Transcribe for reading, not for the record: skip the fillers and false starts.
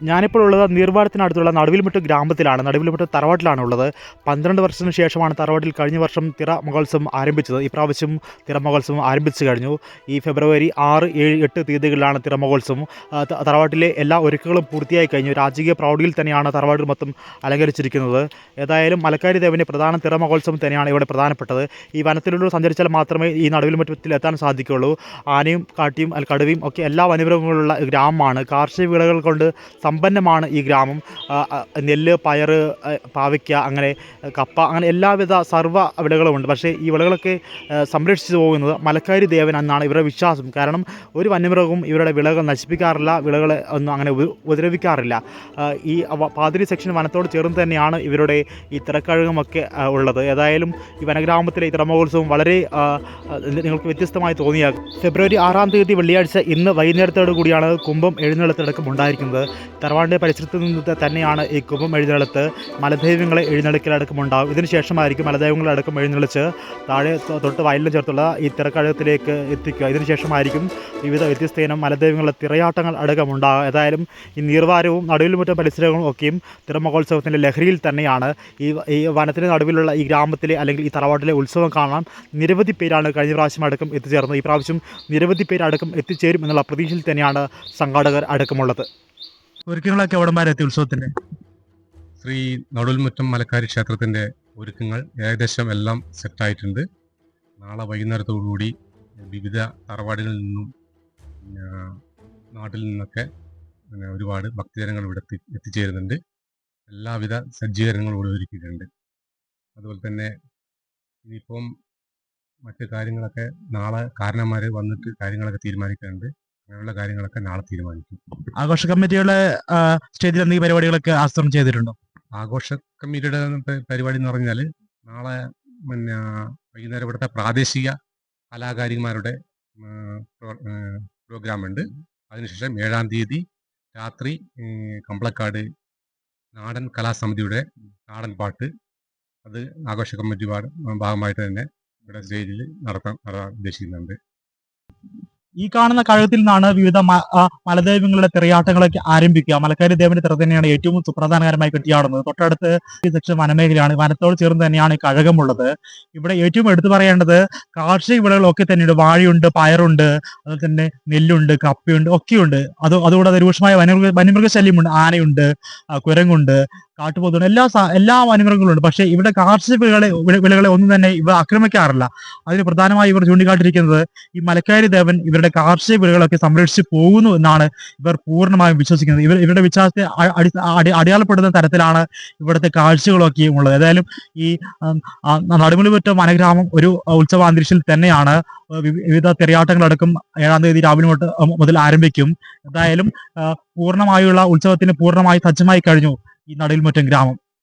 ഞാനിപ്പോൾ ഉള്ളത് നീർവാരത്തിനടുത്തുള്ള നടുവിൽമുട്ട് ഗ്രാമത്തിലാണ്. നടുവിൽമുട്ട് തറവാട്ടിലാണ് ഉള്ളത്. 12 വർഷത്തിന് ശേഷമാണ് തറവാട്ടിൽ കഴിഞ്ഞ വർഷം തിറ മഹോത്സവം ആരംഭിച്ചത്. ഇപ്രാവശ്യം തിറ മഹോത്സവം ആരംഭിച്ചു കഴിഞ്ഞു. ഈ ഫെബ്രുവരി 6, 7, 8 തീയതികളിലാണ് തിറ മഹോത്സവം. തറവാട്ടിലെ എല്ലാ ഒരുക്കങ്ങളും പൂർത്തിയായി കഴിഞ്ഞു. രാജകീയ പ്രൗഢിയിൽ തന്നെയാണ് തറവാട് മൊത്തം അലങ്കരിച്ചിരിക്കുന്നത്. ഏതായാലും മലക്കാരി ദേവൻ്റെ പ്രധാന തിറ മഹോത്സവം തന്നെയാണ് ഇവിടെ പ്രധാനപ്പെട്ടത്. ഈ വനത്തിലൂടെ സഞ്ചരിച്ചാൽ മാത്രമേ ഈ നടുവിൽമുറ്റത്തിൽ എത്താൻ സാധിക്കുകയുള്ളൂ. ആനയും കാട്ടിയും കടുവയും ഒക്കെ എല്ലാ വന്യമൃഗങ്ങളുള്ള ഗ്രാമമാണ്. കാർഷിക വിളകൾ കൊണ്ട് സമ്പന്നമാണ് ഈ ഗ്രാമം. നെല്ല്, പയർ, പാവയ്ക്ക, അങ്ങനെ കപ്പ, അങ്ങനെ എല്ലാവിധ സർവ്വ വിളകളുമുണ്ട്. പക്ഷേ ഈ വിളകളൊക്കെ സംരക്ഷിച്ചു പോകുന്നത് മലക്കാരി ദേവൻ എന്നാണ് ഇവരുടെ വിശ്വാസം. കാരണം ഒരു വന്യമൃഗവും ഇവരുടെ വിളകൾ നശിപ്പിക്കാറില്ല, വിളകളെ ഒന്നും അങ്ങനെ ഉപദ്രവിക്കാറില്ല. ഈ പാതിരി സെക്ഷൻ വനത്തോട് ചേർന്ന് തന്നെയാണ് ഇവരുടെ ഈ തിറക്കഴുകുമൊക്കെ ഉള്ളത്. ഏതായാലും ഈ വനഗ്രാമത്തിലെ ഈ തിറമഹോത്സവം വളരെ നിങ്ങൾക്ക് വ്യത്യസ്തമായി തോന്നിയാൽ ഫെബ്രുവരി 6 തീയതി വെള്ളിയാഴ്ച ഇന്ന് വൈകുന്നേരത്തോടു കൂടിയാണ് കുംഭം എഴുന്നള്ളത്തടക്കം ഉണ്ടായിരിക്കുന്നത്. തറവാടിൻ്റെ പരിസരത്ത് നിന്ന് തന്നെയാണ് ഈ കുംഭം എഴുന്നള്ളത്ത്. മലദൈവങ്ങളെ എഴുന്നള്ളിക്കലടക്കമുണ്ടാകും. ഇതിന് ശേഷമായിരിക്കും മലദൈവങ്ങളടക്കം എഴുന്നള്ളിച്ച് താഴെ തൊട്ട് വയലിന് ചേർത്തുള്ള ഈ തിറക്കഴകത്തിലേക്ക് എത്തിക്കുക. ഇതിന് ശേഷമായിരിക്കും വിവിധ വ്യത്യസ്ത ഇനം മലദൈവങ്ങളുടെ തിറയാട്ടങ്ങൾ അടക്കമുണ്ടാകുക. ഏതായാലും ഈ നീർവാരവും നടുവിൽമുറ്റം പരിസരങ്ങളും ഒക്കെയും തിറമഹോത്സവത്തിൻ്റെ ലഹരിയിൽ തന്നെയാണ്. ഈ വനത്തിന് നടുവിലുള്ള ഈ ഗ്രാമത്തിലെ അല്ലെങ്കിൽ ഈ തറവാട്ടിലെ ഉത്സവം കാണാൻ നിരവധി പേരാണ് കഴിഞ്ഞ പ്രാവശ്യം അടക്കം എത്തിച്ചേർന്നത്. ഈ പ്രാവശ്യം നിരവധി പേരടക്കം എത്തിച്ചേരും എന്നുള്ള പ്രതീക്ഷയിൽ തന്നെയാണ് സംഘാടകർ അടക്കമുള്ളത്. ഒരുക്കങ്ങളൊക്കെ എവിടം വരെ എത്തി ഉത്സവത്തിൻ്റെ? ശ്രീ നടുവിൽമുറ്റം മലക്കാരി ക്ഷേത്രത്തിൻ്റെ ഒരുക്കങ്ങൾ ഏകദേശം എല്ലാം സെറ്റായിട്ടുണ്ട്. നാളെ വൈകുന്നേരത്തോടുകൂടി വിവിധ തറവാടുകളിൽ നിന്നും നാട്ടിൽ നിന്നൊക്കെ ഒരുപാട് ഭക്തജനങ്ങൾ ഇവിടെ എത്തിച്ചേരുന്നുണ്ട്. എല്ലാവിധ സജ്ജീകരണങ്ങളും ഇവിടെ ഒരുക്കിയിട്ടുണ്ട്. അതുപോലെ തന്നെ ഇനിയിപ്പം മറ്റു കാര്യങ്ങളൊക്കെ നാളെ കാരണന്മാർ വന്നിട്ട് കാര്യങ്ങളൊക്കെ തീരുമാനിക്കുന്നുണ്ട്. അങ്ങനെയുള്ള കാര്യങ്ങളൊക്കെ നാളെ തീരുമാനിക്കും. ആഘോഷ കമ്മിറ്റിയുടെ സ്റ്റേജിൽ എന്തെങ്കിലും പരിപാടികളൊക്കെ ആസൂത്രണം ചെയ്തിട്ടുണ്ടോ? ആഘോഷ കമ്മിറ്റിയുടെ പരിപാടി എന്ന് പറഞ്ഞാൽ നാളെ വൈകുന്നേരം ഇവിടുത്തെ പ്രാദേശിക കലാകാരിമാരുടെ പ്രോഗ്രാമുണ്ട്. അതിനുശേഷം 7 തീയതി രാത്രി കമ്പളക്കാട് നാടൻ കലാസമിതിയുടെ നാടൻ പാട്ട്, അത് ആഘോഷ കമ്മിറ്റി ഭാഗമായിട്ട് തന്നെ ഇവിടെ സ്റ്റേജിൽ നടത്താൻ ഉദ്ദേശിക്കുന്നുണ്ട്. ഈ കാണുന്ന കഴകത്തിൽ നിന്നാണ് വിവിധ മലദൈവങ്ങളുടെ തിറയാട്ടങ്ങളൊക്കെ ആരംഭിക്കുക. മലക്കാരി ദേവന്റെ തിറ തന്നെയാണ് ഏറ്റവും സുപ്രധാനകരമായി കെട്ടിയാടുന്നത്. തൊട്ടടുത്ത് ഈ സെക്ഷൻ വനമേഖലയാണ്. വനത്തോട് ചേർന്ന് തന്നെയാണ് ഈ കഴകമുള്ളത്. ഇവിടെ ഏറ്റവും എടുത്തു പറയേണ്ടത് കാർഷിക വിളകളൊക്കെ തന്നെയുണ്ട്. വാഴയുണ്ട്, പയറുണ്ട്, അതുപോലെ തന്നെ നെല്ലുണ്ട്, കപ്പയുണ്ട്, ഒക്കെയുണ്ട്. അതുകൂടാതെ രൂക്ഷമായ വന്യമൃഗശല്യമുണ്ട്. ആനയുണ്ട്, കുരങ്ങുണ്ട്, കാട്ടുപോത്തുണ്ട്, എല്ലാ വന്യമൃഗങ്ങളുണ്ട്. പക്ഷേ ഇവിടെ കാർഷിക വിളകളെ ഒന്നും തന്നെ ഇവ ആക്രമിക്കാറില്ല. അതിന് പ്രധാനമായി ഇവർ ചൂണ്ടിക്കാട്ടിയിരിക്കുന്നത് ഈ മലക്കാരി ദേവൻ ഇവരുടെ കാർഷിക വിളകളൊക്കെ സംരക്ഷിച്ച് പോകുന്നു എന്നാണ് ഇവർ പൂർണ്ണമായും വിശ്വസിക്കുന്നത്. ഇവരുടെ വിശ്വാസത്തെ അടയാളപ്പെടുന്ന തരത്തിലാണ് ഇവിടുത്തെ കാഴ്ചകളൊക്കെ ഉള്ളത്. ഏതായാലും ഈ നടുമുറ്റം വനഗ്രാമം ഒരു ഉത്സവാന്തരീക്ഷത്തിൽ തന്നെയാണ്. വിവിധ തിറയാട്ടങ്ങളടക്കം 7 തീയതി രാവിലെ മുതൽ ആരംഭിക്കും. എന്തായാലും പൂർണ്ണമായുള്ള ഉത്സവത്തിന് പൂർണ്ണമായി സജ്ജമായി കഴിഞ്ഞു ഈ നടുവിൽമുറ്റം ഗ്രാമം.